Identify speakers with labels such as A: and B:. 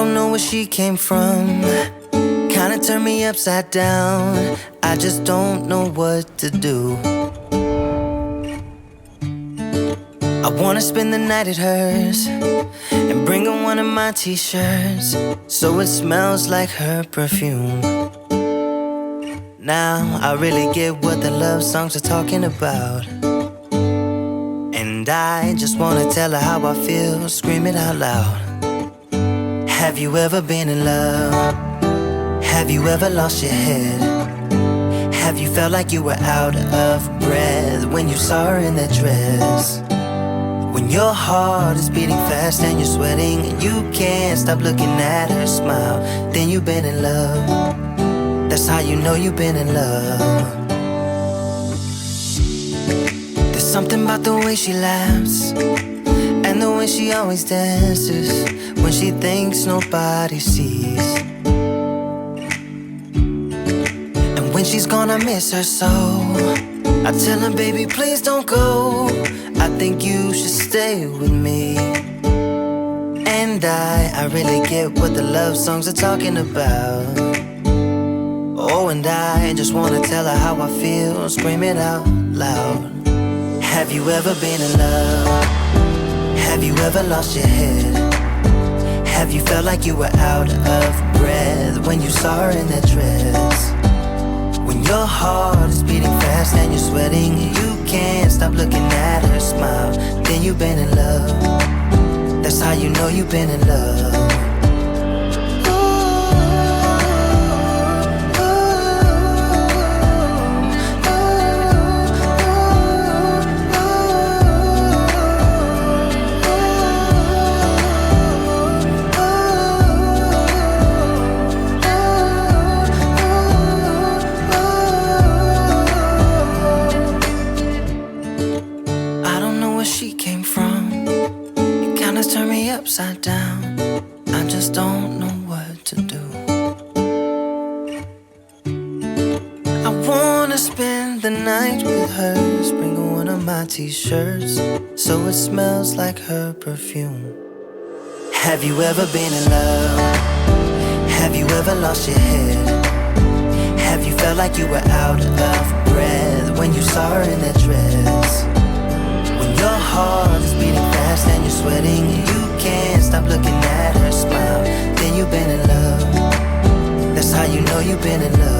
A: don't know where she came from. Kinda turned me upside down. I just don't know what to do. I wanna spend the night at hers and bring her one of my t-shirts, so it smells like her perfume. Now I really get what the love songs are talking about, and I just wanna tell her how I feel, scream it out loud. Have you ever been in love? Have you ever lost your head? Have you felt like you were out of breath when you saw her in that dress? When your heart is beating fast and you're sweating and you can't stop looking at her smile, then you've been in love. That's how you know you've been in love. There's something about the way she laughs and the way she always dances when she thinks nobody sees. And when she's gone, I miss her so. I tell her, baby, please don't go. I think you should stay with me. And I really get what the love songs are talking about. Oh, and I just wanna tell her how I feel, scream it out loud. Have you ever been in love? Have you ever lost your head? Have you felt like you were out of breath when you saw her in that dress? When your heart is beating fast and you're sweating and you can't stop looking at her smile, then you've been in love. That's how you know you've been in love. Upside down, I just don't know what to do. I wanna spend the night with her, bring her one of my t-shirts, so it smells like her perfume. Have you ever been in love? Have you ever lost your head? Have you felt like you were out of breath when you saw her in that dress? When your heart is beating fast and you're sweating and you can't stop looking at her smile, then you've been in love. That's how you know you've been in love.